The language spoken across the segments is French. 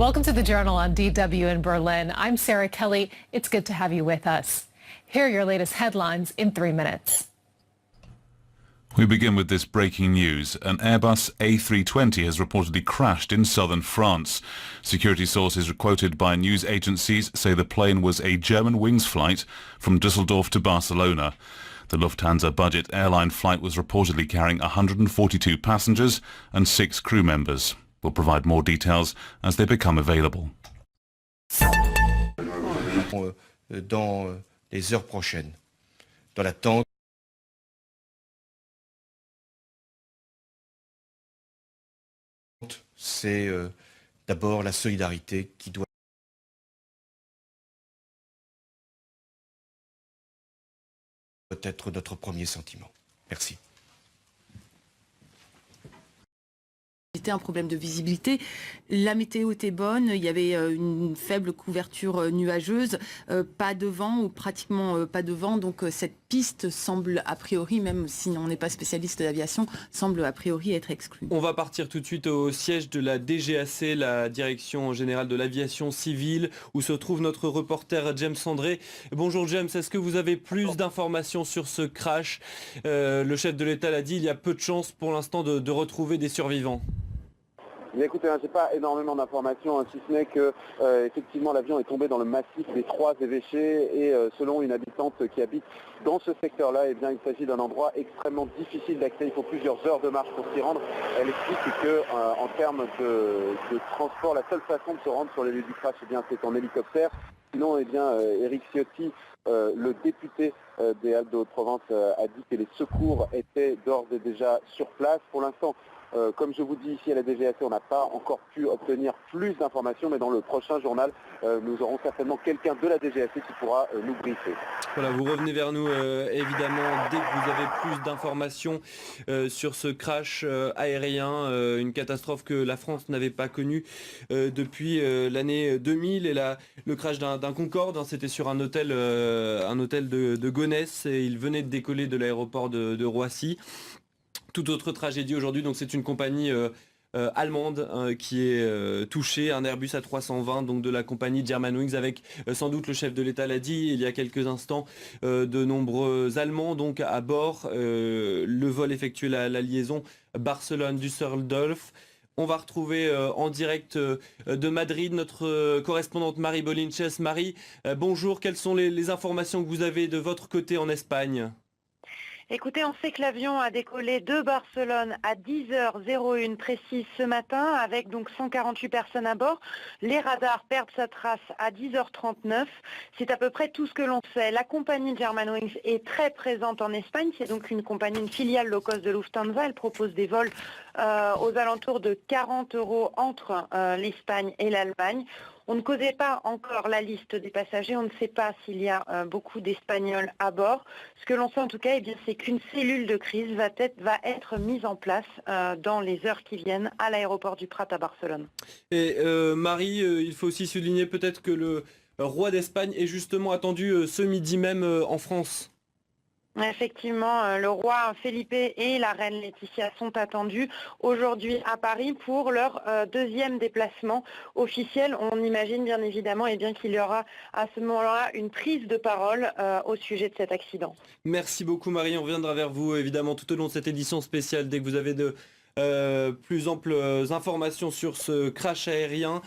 Welcome to the Journal on DW in Berlin. I'm Sarah Kelly. It's good to have you with us. Here are your latest headlines in 3 minutes. We begin with this breaking news. An Airbus A320 has reportedly crashed in southern France. Security sources quoted by news agencies say the plane was a Germanwings flight from Düsseldorf to Barcelona. The Lufthansa budget airline flight was reportedly carrying 142 passengers and 6 crew members. We'll provide more details as they become available. Dans les heures prochaines, dans l'attente. C'est d'abord la solidarité qui doit être notre premier sentiment. Merci. C'était un problème de visibilité. La météo était bonne, il y avait une faible couverture nuageuse, pas de vent ou pratiquement pas de vent, donc cette piste semble a priori, même si on n'est pas spécialiste d'aviation, semble a priori être exclue. On va partir tout de suite au siège de la DGAC, la Direction Générale de l'Aviation Civile, où se trouve notre reporter James André. Bonjour James, est-ce que vous avez plus d'informations sur ce crash? Le chef de l'État l'a dit, il y a peu de chances pour l'instant de retrouver des survivants. Mais écoutez, je n'ai pas énormément d'informations, si ce n'est que effectivement l'avion est tombé dans le massif des Trois Évêchés et selon une habitante qui habite dans ce secteur-là, eh bien, il s'agit d'un endroit extrêmement difficile d'accès. Il faut plusieurs heures de marche pour s'y rendre. Elle explique qu'en termes de transport, la seule façon de se rendre sur les lieux du crash, eh bien, c'est en hélicoptère. Sinon, eh bien, Éric Ciotti, le député des Alpes de Haute-Provence, a dit que les secours étaient d'ores et déjà sur place. Pour l'instant, comme je vous dis ici à la DGAC, on n'a pas encore pu obtenir plus d'informations, mais dans le prochain journal, nous aurons certainement quelqu'un de la DGAC qui pourra nous briefer. Voilà, vous revenez vers nous évidemment dès que vous avez plus d'informations sur ce crash aérien, une catastrophe que la France n'avait pas connue depuis l'année 2000 et le crash d'un Concorde, hein, c'était sur un hôtel de Gonesse et il venait de décoller de l'aéroport de Roissy. Toute autre tragédie aujourd'hui, donc c'est une compagnie allemande qui est touchée, un Airbus A320 donc de la compagnie Germanwings avec sans doute le chef de l'État l'a dit il y a quelques instants, de nombreux Allemands donc à bord. Le vol effectuait la liaison Barcelone-Düsseldorf. On va retrouver en direct de Madrid notre correspondante Marie Bolinches. Marie, bonjour, quelles sont les informations que vous avez de votre côté en Espagne ? Écoutez, on sait que l'avion a décollé de Barcelone à 10h01 précise ce matin avec donc 148 personnes à bord. Les radars perdent sa trace à 10h39. C'est à peu près tout ce que l'on sait. La compagnie Germanwings est très présente en Espagne. C'est donc une compagnie, une filiale low cost de Lufthansa. Elle propose des vols aux alentours de 40 € entre l'Espagne et l'Allemagne. On ne connaît pas encore la liste des passagers, on ne sait pas s'il y a beaucoup d'Espagnols à bord. Ce que l'on sait en tout cas, eh bien, c'est qu'une cellule de crise va être mise en place dans les heures qui viennent à l'aéroport du Prat à Barcelone. Et Marie, il faut aussi souligner peut-être que le roi d'Espagne est justement attendu ce midi même en France. Effectivement, le roi Felipe et la reine Laetitia sont attendus aujourd'hui à Paris pour leur deuxième déplacement officiel. On imagine bien évidemment qu'il y aura à ce moment-là une prise de parole au sujet de cet accident. Merci beaucoup Marie, on reviendra vers vous évidemment tout au long de cette édition spéciale dès que vous avez plus amples informations sur ce crash aérien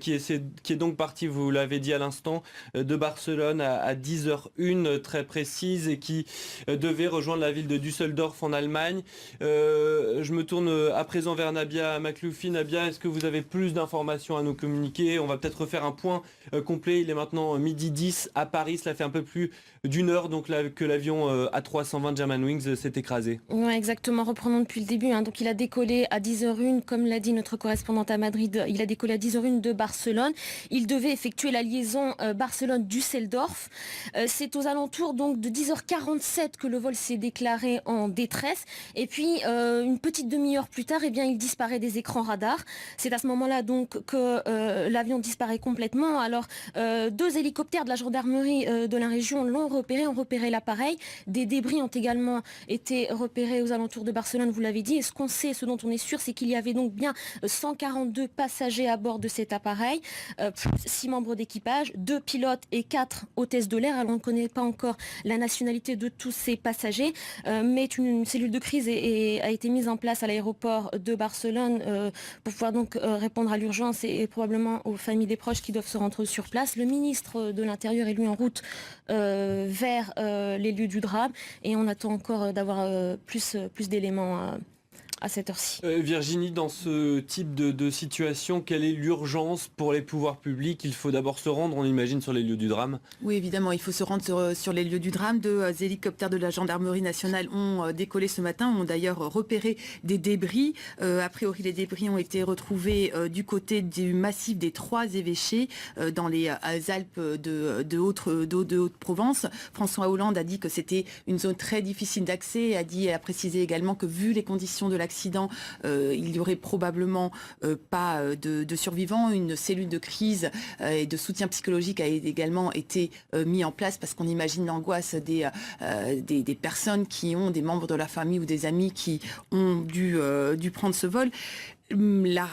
qui est donc parti, vous l'avez dit à l'instant, de Barcelone à 10h01 très précise et qui devait rejoindre la ville de Düsseldorf en Allemagne. Je me tourne à présent vers Nabia Makloufi. Nabia, est-ce que vous avez plus d'informations à nous communiquer? On va peut-être refaire un point complet. Il est maintenant 12h10 à Paris. Cela fait un peu plus d'une heure donc que l'avion A320 Germanwings s'est écrasé. Ouais, exactement. Reprenons depuis le début. Donc il a décollé à 10h01, comme l'a dit notre correspondante à Madrid. Il a décollé à 10h01 de Barcelone. Il devait effectuer la liaison Barcelone-Düsseldorf. C'est aux alentours donc de 10h47 que le vol s'est déclaré en détresse. Et puis une petite demi-heure plus tard, il disparaît des écrans radars. C'est à ce moment-là donc que l'avion disparaît complètement. Alors 2 hélicoptères de la gendarmerie de la région ont repéré l'appareil. Des débris ont également été repérés aux alentours de Barcelone, vous l'avez dit. Et ce qu'on sait vérifié. Ce dont on est sûr, c'est qu'il y avait donc bien 142 passagers à bord de cet appareil, plus 6 membres d'équipage, 2 pilotes et 4 hôtesses de l'air. Alors on ne connaît pas encore la nationalité de tous ces passagers, mais une cellule de crise a été mise en place à l'aéroport de Barcelone pour pouvoir donc répondre à l'urgence et probablement aux familles des proches qui doivent se rendre sur place. Le ministre de l'Intérieur est lui en route vers les lieux du drame et on attend encore d'avoir plus d'éléments à cette heure-ci. Virginie, dans ce type de situation, quelle est l'urgence pour les pouvoirs publics? Il faut d'abord se rendre, on imagine, sur les lieux du drame. Oui, évidemment, il faut se rendre sur les lieux du drame. Deux hélicoptères de la gendarmerie nationale ont décollé ce matin, ont d'ailleurs repéré des débris. A priori, les débris ont été retrouvés du côté du massif des 3 évêchés dans les Alpes de Haute-Provence. François Hollande a dit que c'était une zone très difficile d'accès et a précisé également que vu les conditions de l'accident, il n'y aurait probablement pas de survivants. Une cellule de crise et de soutien psychologique a également été mis en place parce qu'on imagine l'angoisse des personnes qui ont des membres de la famille ou des amis qui ont dû prendre ce vol. Là,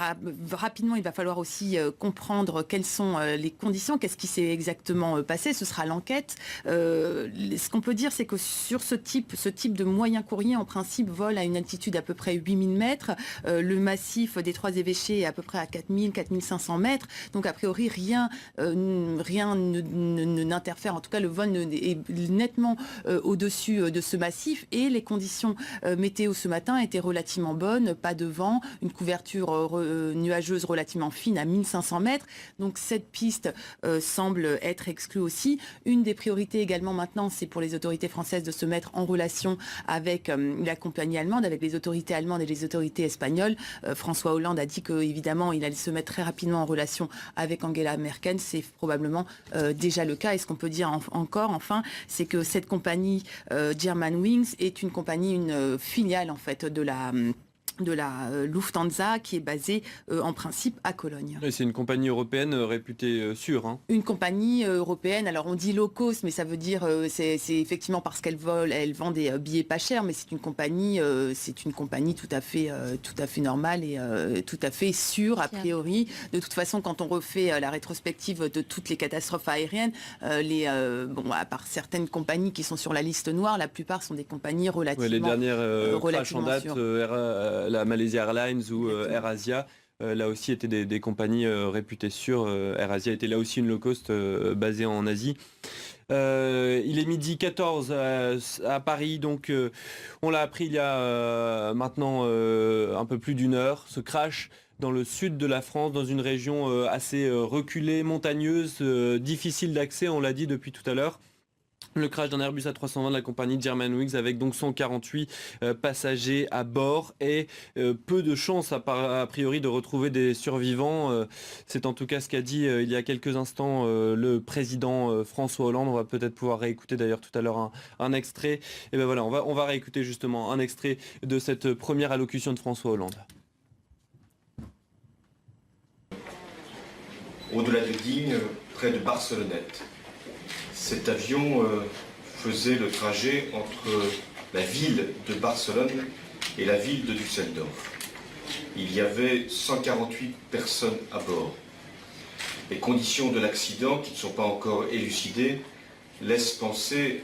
rapidement, il va falloir aussi comprendre quelles sont les conditions, qu'est-ce qui s'est exactement passé. Ce sera l'enquête. Ce qu'on peut dire, c'est que sur ce type de moyen courrier, en principe, vole à une altitude à peu près 8000 mètres. Le massif des 3 évêchés est à peu près à 4500 mètres. Donc, a priori, rien n'interfère. En tout cas, le vol est nettement au-dessus de ce massif. Et les conditions météo ce matin étaient relativement bonnes. Pas de vent, une couverture nuageuse relativement fine à 1500 mètres. Donc cette piste semble être exclue aussi. Une des priorités également maintenant, c'est pour les autorités françaises de se mettre en relation avec la compagnie allemande, avec les autorités allemandes et les autorités espagnoles. François Hollande a dit qu'évidemment, il allait se mettre très rapidement en relation avec Angela Merkel. C'est probablement déjà le cas. Et ce qu'on peut dire encore, enfin, c'est que cette compagnie Germanwings est une compagnie, une filiale en fait de la Lufthansa qui est basée en principe à Cologne. Et c'est une compagnie européenne réputée sûre. Hein. Une compagnie européenne, alors on dit low cost, mais ça veut dire c'est effectivement parce elle vend des billets pas chers, mais c'est une compagnie tout à fait normale et tout à fait sûre a priori. De toute façon, quand on refait la rétrospective de toutes les catastrophes aériennes, à part certaines compagnies qui sont sur la liste noire, la plupart sont des compagnies relativement les dernières crashs en date, la Malaysia Airlines ou AirAsia, là aussi étaient des compagnies réputées sûres. AirAsia était là aussi une low cost basée en Asie. Il est midi 14 à Paris, donc on l'a appris il y a maintenant un peu plus d'une heure. Ce crash dans le sud de la France, dans une région assez reculée, montagneuse, difficile d'accès, on l'a dit depuis tout à l'heure. Le crash d'un Airbus A320 de la compagnie Germanwings avec donc 148 passagers à bord et peu de chances a priori de retrouver des survivants. C'est en tout cas ce qu'a dit il y a quelques instants le président François Hollande. On va peut-être pouvoir réécouter d'ailleurs tout à l'heure un extrait. Et ben voilà, on va réécouter justement un extrait de cette première allocution de François Hollande. Au-delà de Digne, près de Barcelonnette. Cet avion faisait le trajet entre la ville de Barcelone et la ville de Düsseldorf. Il y avait 148 personnes à bord. Les conditions de l'accident, qui ne sont pas encore élucidées, laissent penser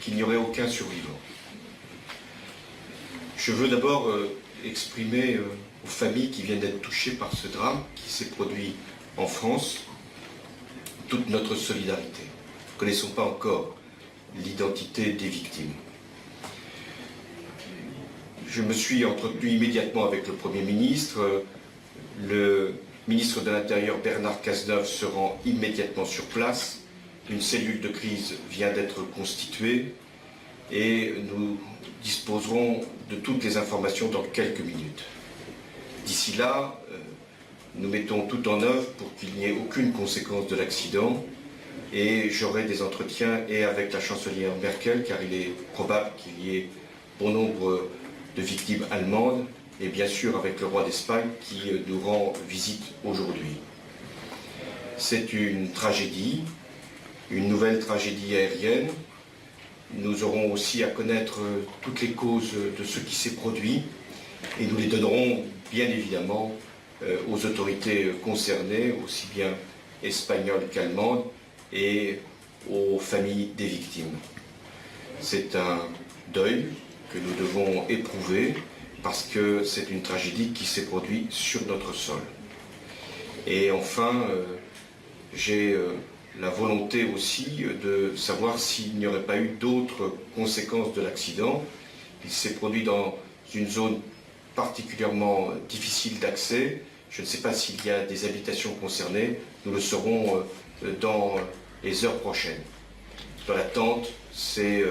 qu'il n'y aurait aucun survivant. Je veux d'abord exprimer aux familles qui viennent d'être touchées par ce drame qui s'est produit en France toute notre solidarité. Nous ne connaissons pas encore l'identité des victimes. Je me suis entretenu immédiatement avec le Premier ministre. Le ministre de l'Intérieur, Bernard Cazeneuve, se rend immédiatement sur place. Une cellule de crise vient d'être constituée et nous disposerons de toutes les informations dans quelques minutes. D'ici là, nous mettons tout en œuvre pour qu'il n'y ait aucune conséquence de l'accident. Et j'aurai des entretiens et avec la chancelière Merkel, car il est probable qu'il y ait bon nombre de victimes allemandes, et bien sûr avec le roi d'Espagne qui nous rend visite aujourd'hui. C'est une tragédie, une nouvelle tragédie aérienne. Nous aurons aussi à connaître toutes les causes de ce qui s'est produit. Et nous les donnerons bien évidemment aux autorités concernées, aussi bien espagnoles qu'allemandes, et aux familles des victimes. C'est un deuil que nous devons éprouver parce que c'est une tragédie qui s'est produite sur notre sol. Et enfin, j'ai la volonté aussi de savoir s'il n'y aurait pas eu d'autres conséquences de l'accident. Il s'est produit dans une zone particulièrement difficile d'accès. Je ne sais pas s'il y a des habitations concernées. Nous le saurons dans les heures prochaines. Dans l'attente, c'est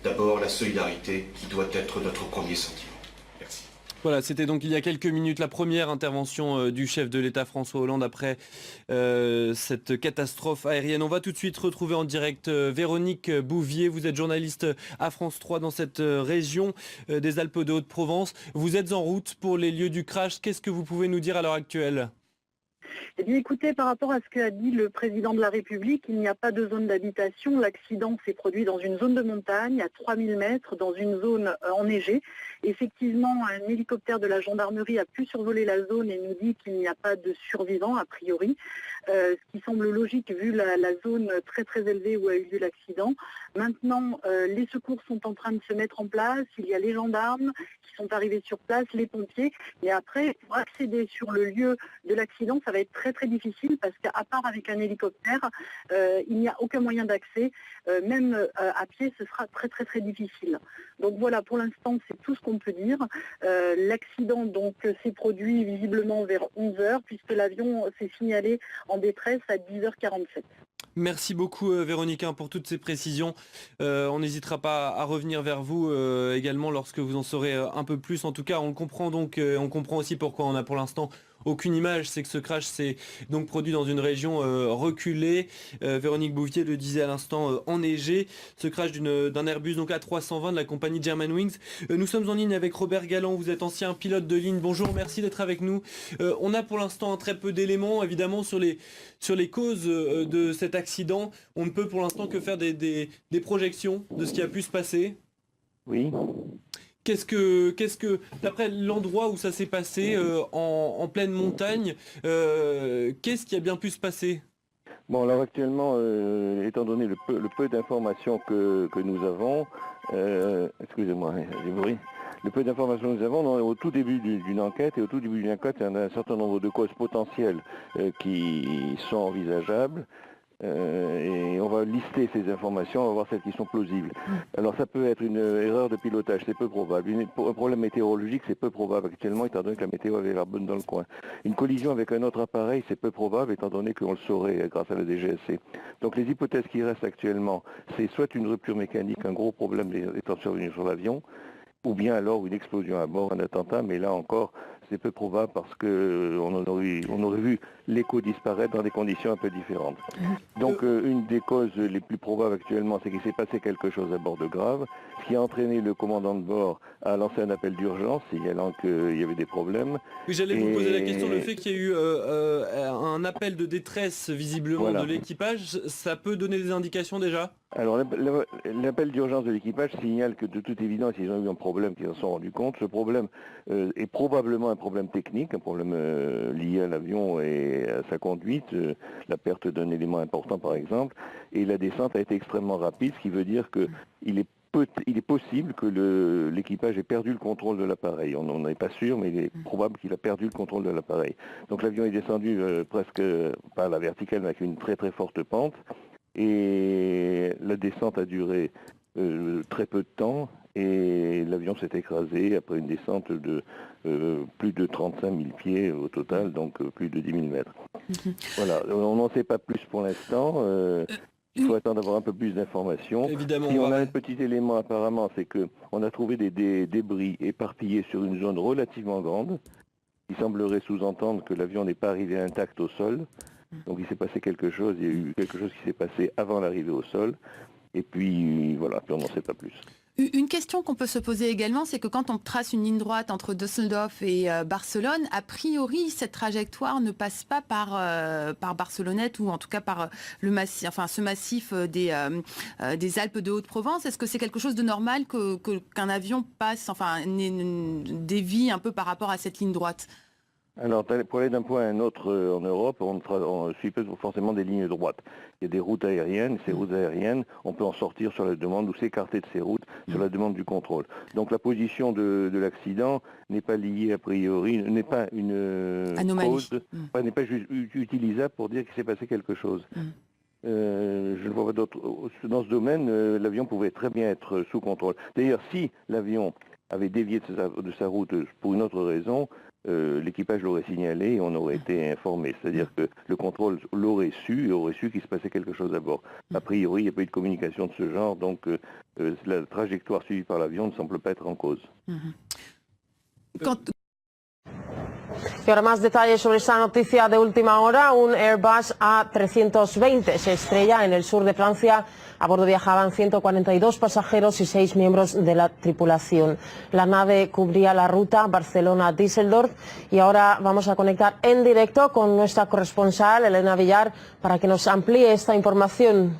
d'abord la solidarité qui doit être notre premier sentiment. Merci. Voilà, c'était donc il y a quelques minutes la première intervention du chef de l'État François Hollande après cette catastrophe aérienne. On va tout de suite retrouver en direct Véronique Bouvier. Vous êtes journaliste à France 3 dans cette région des Alpes de Haute-Provence. Vous êtes en route pour les lieux du crash. Qu'est-ce que vous pouvez nous dire à l'heure actuelle ? Eh bien écoutez, par rapport à ce qu'a dit le président de la République, il n'y a pas de zone d'habitation. L'accident s'est produit dans une zone de montagne à 3000 mètres, dans une zone enneigée. Effectivement, un hélicoptère de la gendarmerie a pu survoler la zone et nous dit qu'il n'y a pas de survivants a priori, ce qui semble logique vu la zone très très élevée où a eu lieu l'accident. Maintenant, les secours sont en train de se mettre en place. Il y a les gendarmes qui sont arrivés sur place, les pompiers. Et après, pour accéder sur le lieu de l'accident, ça va être très très difficile parce qu'à part avec un hélicoptère, il n'y a aucun moyen d'accès. Même à pied, ce sera très très très difficile. Donc voilà, pour l'instant, c'est tout ce qu'on peut dire. L'accident donc s'est produit visiblement vers 11h puisque l'avion s'est signalé en détresse à 10h47. Merci beaucoup Véronique pour toutes ces précisions. On n'hésitera pas à revenir vers vous également lorsque vous en saurez un peu plus. En tout cas, on le comprend donc, on comprend aussi pourquoi on a pour l'instant aucune image, c'est que ce crash s'est donc produit dans une région reculée. Véronique Bouvier le disait à l'instant, enneigée. Ce crash d'un Airbus donc A320 de la compagnie Germanwings. Nous sommes en ligne avec Robert Galland, vous êtes ancien pilote de ligne. Bonjour, merci d'être avec nous. On a pour l'instant très peu d'éléments évidemment sur les causes de cet accident. On ne peut pour l'instant que faire des projections de ce qui a pu se passer. Oui. Qu'est-ce que d'après l'endroit où ça s'est passé, en pleine montagne, qu'est-ce qui a bien pu se passer ? Bon, alors actuellement, étant donné le peu d'informations que nous avons, excusez-moi, j'ai bruit. Le peu d'informations que nous avons, on est au tout début d'une enquête, et au tout début d'une enquête, il y en a un certain nombre de causes potentielles qui sont envisageables. Et on va lister ces informations, on va voir celles qui sont plausibles. Alors ça peut être une erreur de pilotage, c'est peu probable. Un problème météorologique, c'est peu probable actuellement, étant donné que la météo avait l'air bonne dans le coin. Une collision avec un autre appareil, c'est peu probable, étant donné qu'on le saurait grâce à la DGSC. Donc les hypothèses qui restent actuellement, c'est soit une rupture mécanique, un gros problème étant survenu sur l'avion, ou bien alors une explosion à bord, un attentat, mais là encore, c'est peu probable parce qu'on aurait vu l'écho disparaître dans des conditions un peu différentes. Donc une des causes les plus probables actuellement, c'est qu'il s'est passé quelque chose à bord de grave, ce qui a entraîné le commandant de bord à lancer un appel d'urgence, signalant qu'il y avait des problèmes. Oui, j'allais vous poser la question, le fait qu'il y ait eu un appel de détresse visiblement de l'équipage, ça peut donner des indications déjà ? Alors l'appel d'urgence de l'équipage signale que de toute évidence ils ont eu un problème qu'ils en sont rendus compte. Ce problème est probablement un problème technique, un problème lié à l'avion et à sa conduite, la perte d'un élément important par exemple, et la descente a été extrêmement rapide, ce qui veut dire qu'il est possible que l'équipage ait perdu le contrôle de l'appareil. On n'en est pas sûr, mais il est probable qu'il a perdu le contrôle de l'appareil. Donc l'avion est descendu presque pas à la verticale, mais avec une très très forte pente. Et la descente a duré très peu de temps et l'avion s'est écrasé après une descente de plus de 35 000 pieds au total, donc plus de 10 000 mètres. Voilà, on n'en sait pas plus pour l'instant. Il faut attendre d'avoir un peu plus d'informations. Évidemment, si on a un petit élément apparemment, c'est qu'on a trouvé des débris éparpillés sur une zone relativement grande. Il semblerait sous-entendre que l'avion n'est pas arrivé intact au sol. Donc il s'est passé quelque chose, il y a eu quelque chose qui s'est passé avant l'arrivée au sol, et puis voilà, puis on n'en sait pas plus. Une question qu'on peut se poser également, c'est que quand on trace une ligne droite entre Düsseldorf et Barcelone, a priori, cette trajectoire ne passe pas par Barcelonnette ou en tout cas par le massif, enfin ce massif des Alpes de Haute-Provence. Est-ce que c'est quelque chose de normal qu'un avion passe, enfin dévie un peu par rapport à cette ligne droite? Alors, pour aller d'un point à un autre en Europe, on suit pas forcément des lignes droites. Il y a des routes aériennes, ces routes aériennes, on peut en sortir sur la demande ou s'écarter de ces routes sur la demande du contrôle. Donc la position de l'accident n'est pas liée a priori, n'est pas une cause, n'est pas utilisable pour dire qu'il s'est passé quelque chose. Je ne vois pas d'autre. Dans ce domaine, l'avion pouvait très bien être sous contrôle. D'ailleurs, si l'avion avait dévié de sa route pour une autre raison, l'équipage l'aurait signalé et on aurait été informé. C'est-à-dire que le contrôle l'aurait su et aurait su qu'il se passait quelque chose à bord. A priori, il n'y a pas eu de communication de ce genre, donc la trajectoire suivie par l'avion ne semble pas être en cause. Y ahora más detalles sobre esa noticia de última hora. Un Airbus A320 se estrella en el sur de Francia. A bordo viajaban 142 pasajeros y 6 miembros de la tripulación. La nave cubría la ruta Barcelona-Düsseldorf y ahora vamos a conectar en directo con nuestra corresponsal Elena Villar para que nos amplíe esta información.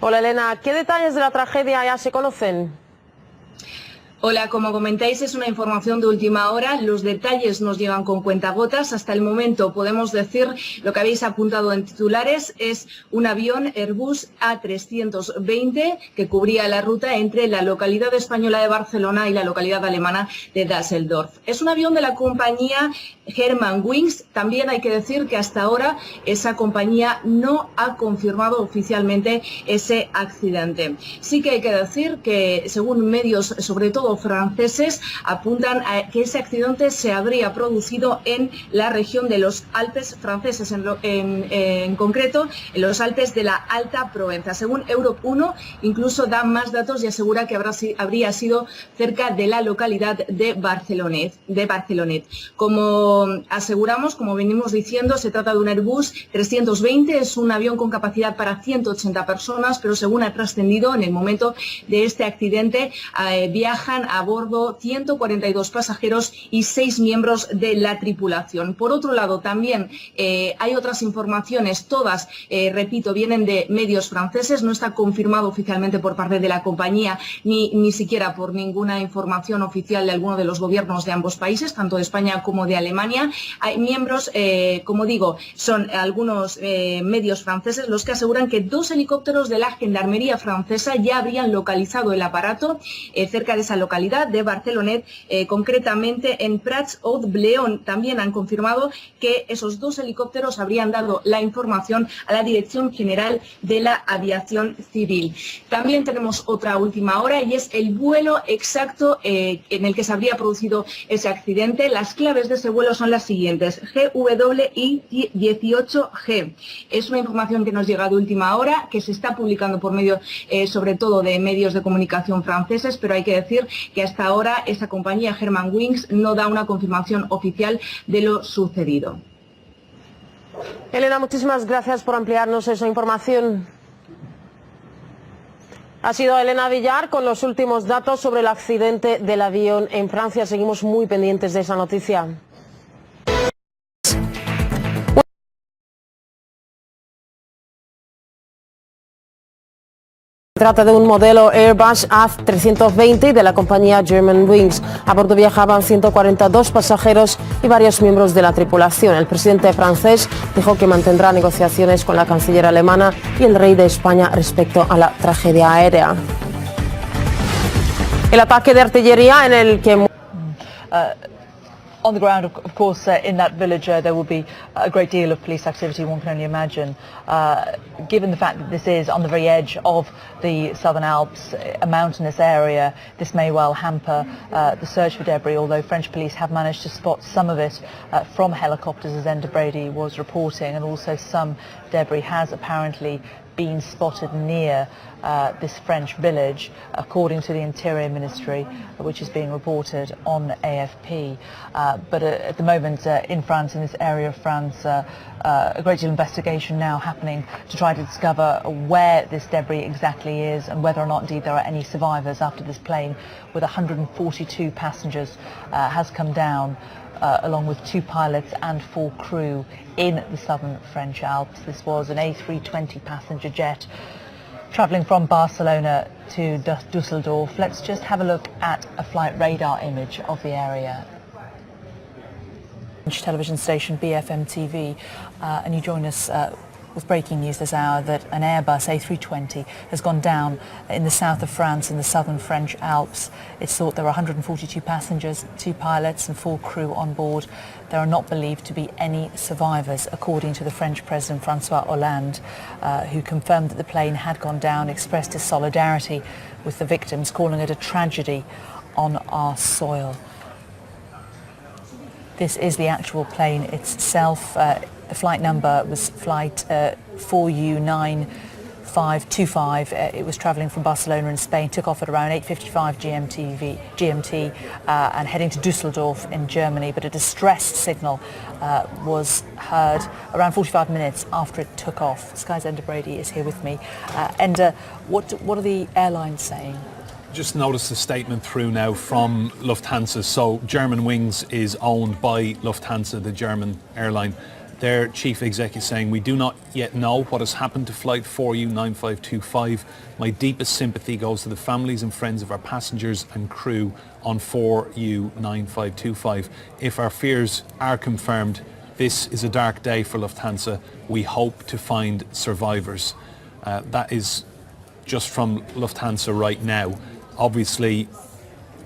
Hola Elena, ¿qué detalles de la tragedia ya se conocen? Hola, como comentáis, es una información de última hora. Los detalles nos llegan con cuentagotas. Hasta el momento podemos decir lo que habéis apuntado en titulares. Es un avión Airbus A320 que cubría la ruta entre la localidad española de Barcelona y la localidad alemana de Düsseldorf. Es un avión de la compañía Germanwings. También hay que decir que hasta ahora esa compañía no ha confirmado oficialmente ese accidente. Sí que hay que decir que, según medios, sobre todo franceses, apuntan a que ese accidente se habría producido en la región de los Alpes franceses, en concreto en los Alpes de la Alta Provenza. Según Europe 1, incluso da más datos y asegura que habría sido cerca de la localidad de Barcelonet. Como aseguramos, como venimos diciendo, se trata de un Airbus 320, es un avión con capacidad para 180 personas, pero según ha trascendido, en el momento de este accidente viajan a bordo 142 pasajeros y 6 miembros de la tripulación. Por otro lado, también hay otras informaciones, todas, repito, vienen de medios franceses, no está confirmado oficialmente por parte de la compañía, ni siquiera por ninguna información oficial de alguno de los gobiernos de ambos países, tanto de España como de Alemania. Hay miembros, como digo, son algunos medios franceses los que aseguran que 2 helicópteros de la Gendarmería francesa ya habrían localizado el aparato cerca de esa localidad de Barcelonet, concretamente en Prats-Haut-Bléon. También han confirmado que esos 2 helicópteros habrían dado la información a la Dirección General de la Aviación Civil. También tenemos otra última hora y es el vuelo exacto en el que se habría producido ese accidente. Las claves de ese vuelo son las siguientes: GWI 18G. Es una información que nos llega de última hora, que se está publicando por medio, sobre todo, de medios de comunicación franceses, pero hay que decir que hasta ahora esa compañía Germanwings no da una confirmación oficial de lo sucedido. Elena, muchísimas gracias por ampliarnos esa información. Ha sido Elena Villar con los últimos datos sobre el accidente del avión en Francia. Seguimos muy pendientes de esa noticia. Se trata de un modelo Airbus A320 de la compañía Germanwings. A bordo viajaban 142 pasajeros y varios miembros de la tripulación. El presidente francés dijo que mantendrá negociaciones con la canciller alemana y el rey de España respecto a la tragedia aérea. El ataque de artillería en el que... On the ground, of course, in that village there will be a great deal of police activity, one can only imagine. Given the fact that this is on the very edge of the Southern Alps, a mountainous area, this may well hamper the search for debris, although French police have managed to spot some of it from helicopters, as Enda Brady was reporting, and also some debris has apparently been spotted near this French village, according to the Interior Ministry, which is being reported on AFP. But at the moment in France, in this area of France, a great deal of investigation now happening to try to discover where this debris exactly is and whether or not indeed there are any survivors after this plane with 142 passengers has come down, along with 2 pilots and 4 crew in the southern French Alps. This was an A320 passenger jet travelling from Barcelona to Dusseldorf. Let's just have a look at a flight radar image of the area. French television station BFM TV, and you join us with breaking news this hour that an Airbus A320 has gone down in the south of France in the southern French Alps. It's thought there are 142 passengers, 2 pilots and 4 crew on board. There are not believed to be any survivors, according to the French President François Hollande, who confirmed that the plane had gone down, expressed his solidarity with the victims, calling it a tragedy on our soil. This is the actual plane itself. The flight number was flight 4U9525. It was travelling from Barcelona in Spain, took off at around 8:55 GMT and heading to Dusseldorf in Germany. But a distress signal was heard around 45 minutes after it took off. Sky's Enda Brady is here with me. Enda, what are the airlines saying? Just noticed a statement through now from Lufthansa. So Germanwings is owned by Lufthansa, the German airline. Their chief executive saying, "We do not yet know what has happened to flight 4U9525. My deepest sympathy goes to the families and friends of our passengers and crew on 4U9525. If our fears are confirmed, this is a dark day for Lufthansa. We hope to find survivors." That is just from Lufthansa right now. Obviously,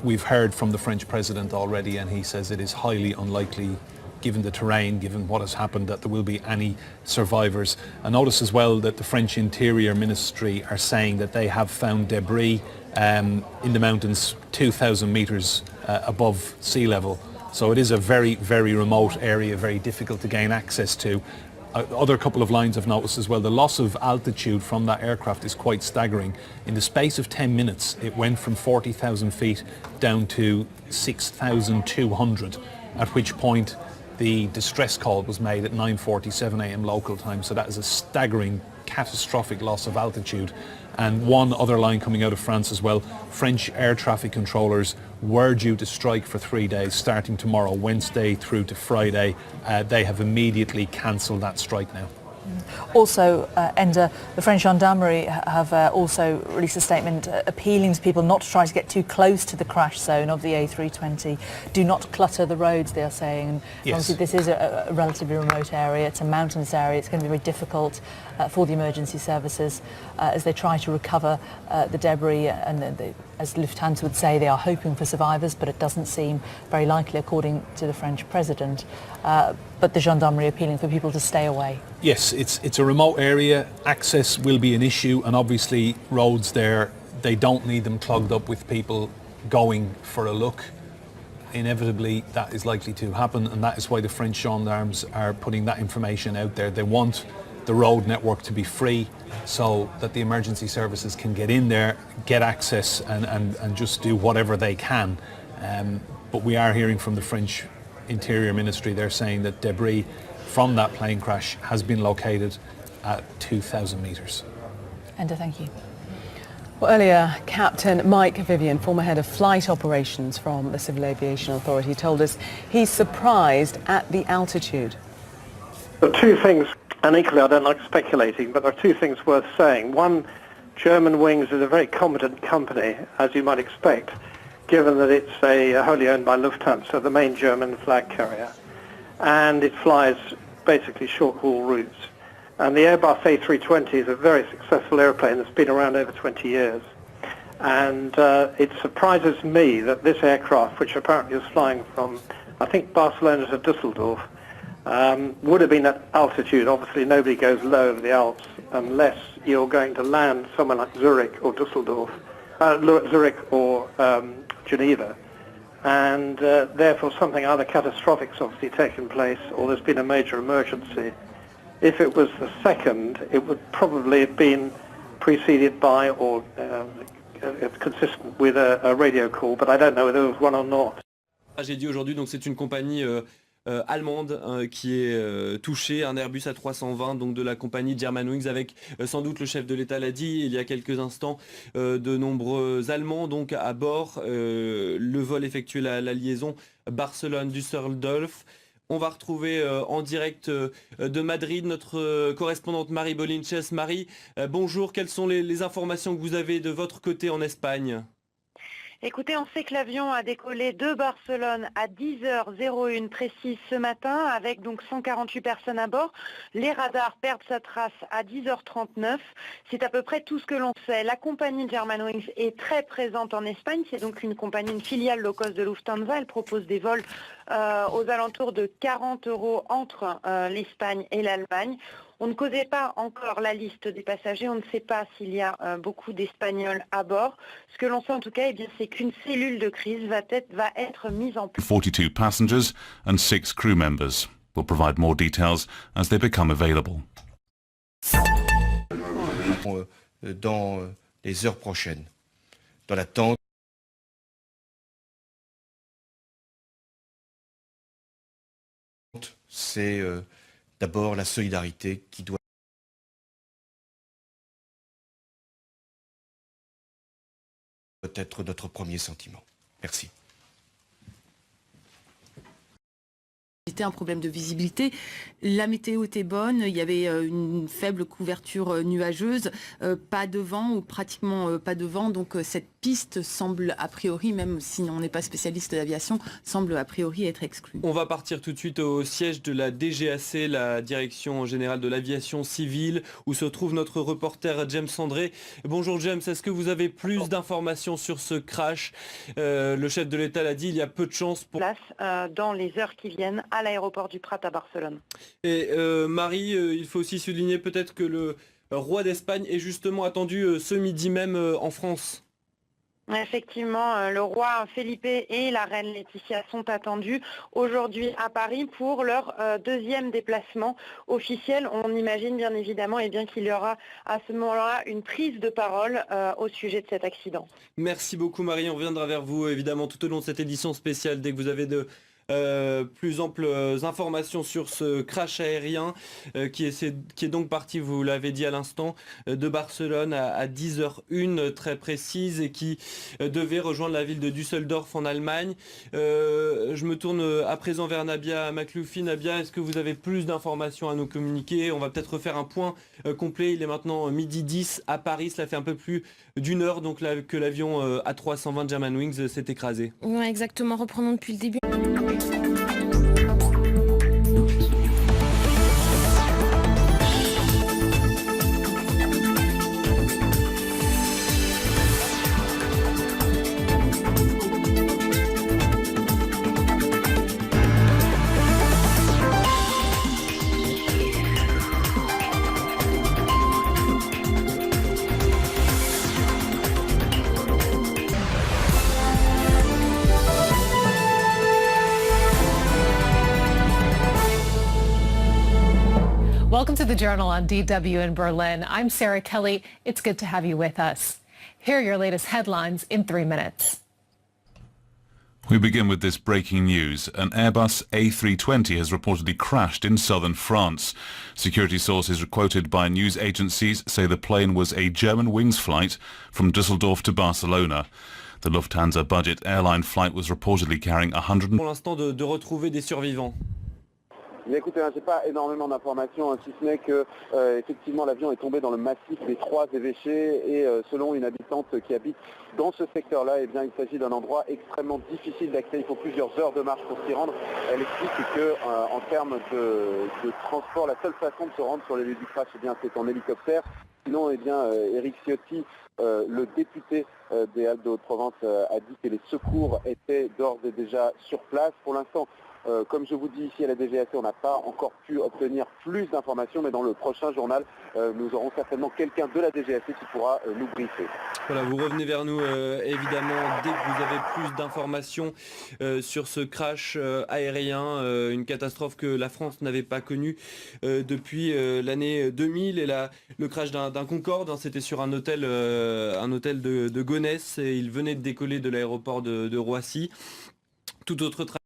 we've heard from the French president already, and he says it is highly unlikely, given the terrain, given what has happened, that there will be any survivors. I notice as well that the French Interior Ministry are saying that they have found debris in the mountains 2,000 metres above sea level. So it is a very, very remote area, very difficult to gain access to. Other couple of lines I've noticed as well, the loss of altitude from that aircraft is quite staggering. In the space of 10 minutes, it went from 40,000 feet down to 6,200, at which point the distress call was made at 9:47 a.m. local time. So that is a staggering, catastrophic loss of altitude. And one other line coming out of France as well, French air traffic controllers were due to strike for 3 days, starting tomorrow, Wednesday through to Friday. They have immediately cancelled that strike now. Also, Enda, the French Gendarmerie have also released a statement appealing to people not to try to get too close to the crash zone of the A320. Do not clutter the roads, they are saying. And yes. Obviously, this is a relatively remote area. It's a mountainous area. It's going to be very difficult for the emergency services as they try to recover the debris. And as Lufthansa would say, they are hoping for survivors, but it doesn't seem very likely, according to the French president. But the Gendarmerie appealing for people to stay away. Yes, it's a remote area. Access will be an issue, and obviously roads there, they don't need them clogged up with people going for a look. Inevitably, that is likely to happen, and that is why the French gendarmes are putting that information out there. They want the road network to be free so that the emergency services can get in there, get access, and just do whatever they can. But we are hearing from the French Interior Ministry, they're saying that debris from that plane crash has been located at 2,000 metres. Enda, thank you. Well, earlier, Captain Mike Vivian, former head of flight operations from the Civil Aviation Authority, told us he's surprised at the altitude. There are two things, and equally I don't like speculating, but there are two things worth saying. One, Germanwings is a very competent company, as you might expect, given that it's wholly owned by Lufthansa, the main German flag carrier, and it flies basically short-haul routes. And the Airbus A320 is a very successful airplane that's been around over 20 years. And it surprises me that this aircraft, which apparently is flying from, I think, Barcelona to Dusseldorf, would have been at altitude. Obviously, nobody goes low over the Alps unless you're going to land somewhere like Zurich or Dusseldorf, Zurich or Geneva, and therefore something either catastrophic's obviously taken place or there's been a major emergency If it was the second, it would probably have been preceded by or consistent with a radio call, but I don't know whether there was one or not. J'ai dit aujourd'hui, donc c'est une compagnie allemande qui est touchée, un Airbus A320 donc de la compagnie Germanwings, avec sans doute le chef de l'État l'a dit il y a quelques instants, de nombreux Allemands donc à bord. Le vol effectuait la liaison Barcelone-Düsseldorf. On va retrouver en direct de Madrid notre correspondante Marie Bolinches. Marie, bonjour, quelles sont les informations que vous avez de votre côté en Espagne ? Écoutez, on sait que l'avion a décollé de Barcelone à 10h01 précise ce matin, avec donc 148 personnes à bord. Les radars perdent sa trace à 10h39. C'est à peu près tout ce que l'on sait. La compagnie Germanwings est très présente en Espagne. C'est donc une compagnie, une filiale low cost de Lufthansa. Elle propose des vols aux alentours de 40 € entre l'Espagne et l'Allemagne. On ne connaît pas encore la liste des passagers, on ne sait pas s'il y a beaucoup d'Espagnols à bord. Ce que l'on sait en tout cas, c'est qu'une cellule de crise va être mise en place. 42 passengers and 6 crew members. We'll provide more details as they become available. Dans les heures prochaines, dans l'attente, c'est d'abord la solidarité qui doit être notre premier sentiment. Merci. C'était un problème de visibilité. La météo était bonne, il y avait une faible couverture nuageuse, pas de vent ou pratiquement pas de vent, donc cette piste semble a priori, même si on n'est pas spécialiste d'aviation, semble a priori être exclue. On va partir tout de suite au siège de la DGAC, la Direction Générale de l'Aviation Civile, où se trouve notre reporter James André. Bonjour James, est-ce que vous avez plus d'informations sur ce crash ? Le chef de l'État l'a dit, il y a peu de chances pour... Dans les heures qui viennent à l'aéroport du Prat à Barcelone. Et Marie, il faut aussi souligner peut-être que le roi d'Espagne est justement attendu ce midi même en France. Effectivement, le roi Felipe et la reine Laetitia sont attendus aujourd'hui à Paris pour leur deuxième déplacement officiel. On imagine bien évidemment qu'il y aura à ce moment-là une prise de parole au sujet de cet accident. Merci beaucoup Marie, on reviendra vers vous évidemment tout au long de cette édition spéciale dès que vous avez de plus amples informations sur ce crash aérien qui est donc parti, vous l'avez dit à l'instant, de Barcelone à 10h01 très précise et qui devait rejoindre la ville de Düsseldorf en Allemagne. Je me tourne à présent vers Nabia Makloufi. Nabia, est-ce que vous avez plus d'informations à nous communiquer ? On va peut-être refaire un point complet. Il est maintenant 12h10 à Paris. Cela fait un peu plus d'une heure donc que l'avion A320 Germanwings s'est écrasé. Ouais, exactement. Reprenons depuis le début. Welcome to the Journal on DW in Berlin. I'm Sarah Kelly. It's good to have you with us. Here are your latest headlines in 3 minutes. We begin with this breaking news. An Airbus A320 has reportedly crashed in southern France. Security sources quoted by news agencies say the plane was a Germanwings flight from Düsseldorf to Barcelona. The Lufthansa budget airline flight was reportedly carrying 100... Pour l'instant de retrouver des survivants. Mais écoutez, j'ai pas énormément d'informations, si ce n'est que effectivement l'avion est tombé dans le massif des Trois Évêchés et selon une habitante qui habite dans ce secteur-là, il s'agit d'un endroit extrêmement difficile d'accès. Il faut plusieurs heures de marche pour s'y rendre. Elle explique que en termes de transport, la seule façon de se rendre sur les lieux du crash, c'est en hélicoptère. Sinon, Éric Ciotti, le député des Alpes de Haute-Provence a dit que les secours étaient d'ores et déjà sur place. Pour l'instant, comme je vous dis ici à la DGAC, on n'a pas encore pu obtenir plus d'informations, mais dans le prochain journal, nous aurons certainement quelqu'un de la DGAC qui pourra nous briefer. Voilà, vous revenez vers nous évidemment dès que vous avez plus d'informations sur ce crash aérien, une catastrophe que la France n'avait pas connue depuis l'année 2000 et le crash d'un Concorde, hein, c'était sur un hôtel de Gonesse et il venait de décoller de l'aéroport de Roissy. Tout autre